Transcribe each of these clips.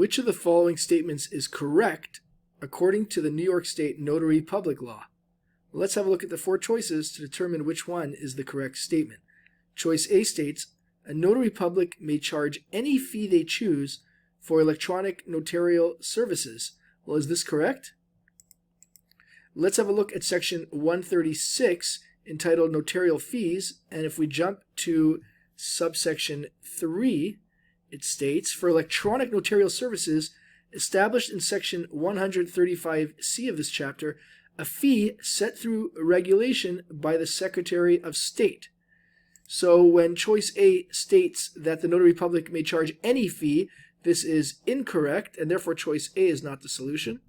which of the following statements is correct according to the New York State Notary Public Law? Well, let's have a look at the four choices to determine which one is the correct statement. Choice A states, a notary public may charge any fee they choose for electronic notarial services. Well, is this correct? Let's have a look at section 136 entitled Notarial Fees, and if we jump to subsection 3, it states, for electronic notarial services established in section 135C of this chapter, a fee set through regulation by the Secretary of State. So when choice A states that the notary public may charge any fee, this is incorrect, and therefore choice A is not the solution.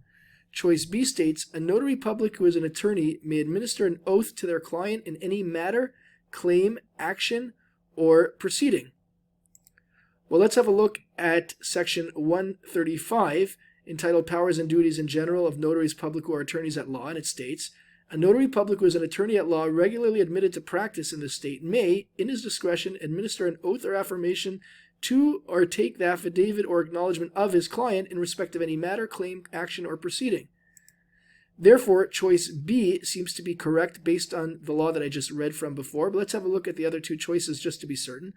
Choice B states, a notary public who is an attorney may administer an oath to their client in any matter, claim, action, or proceeding. Well, let's have a look at section 135, entitled Powers and Duties in General of Notaries Public who are Attorneys at Law, and it states, a notary public who is an attorney at law regularly admitted to practice in the state may, in his discretion, administer an oath or affirmation to or take the affidavit or acknowledgement of his client in respect of any matter, claim, action, or proceeding. Therefore, choice B seems to be correct based on the law that I just read from before, but let's have a look at the other two choices just to be certain.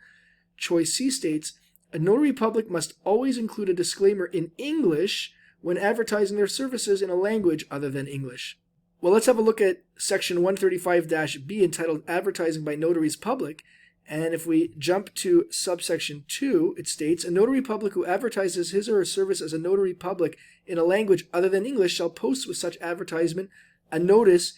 Choice C states, a notary public must always include a disclaimer in English when advertising their services in a language other than English. Well, let's have a look at section 135-B entitled Advertising by Notaries Public. And if we jump to subsection 2, it states, a notary public who advertises his or her service as a notary public in a language other than English shall post with such advertisement a notice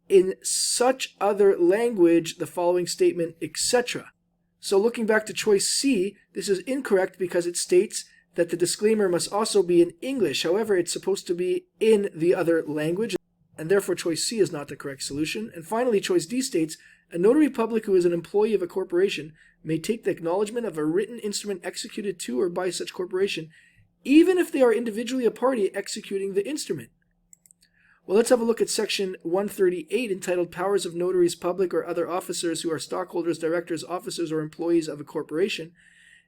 in such other language, the following statement, etc. So looking back to choice C, this is incorrect because it states that the disclaimer must also be in English. However, it's supposed to be in the other language, and therefore choice C is not the correct solution. And finally, choice D states, a notary public who is an employee of a corporation may take the acknowledgement of a written instrument executed to or by such corporation, even if they are individually a party executing the instrument. Well, let's have a look at section 138 entitled Powers of Notaries Public or Other Officers who are stockholders, directors, officers, or employees of a corporation.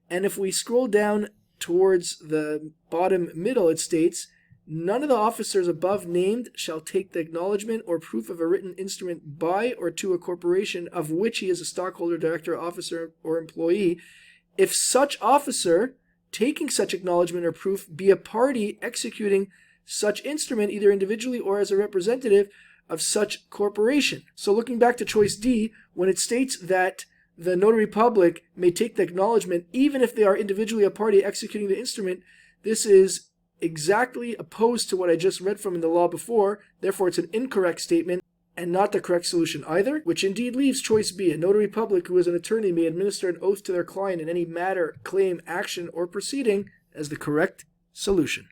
And if we scroll down towards the bottom middle, it states, none of the officers above named shall take the acknowledgement or proof of a written instrument by or to a corporation of which he is a stockholder, director, officer, or employee, if such officer, taking such acknowledgement or proof, be a party executing such instrument either individually or as a representative of such corporation. So looking back to choice D, when it states that the notary public may take the acknowledgement even if they are individually a party executing the instrument, this is exactly opposed to what I just read from in the law before. Therefore, it's an incorrect statement and not the correct solution either, which indeed leaves choice B. A notary public who is an attorney may administer an oath to their client in any matter, claim, action, or proceeding as the correct solution.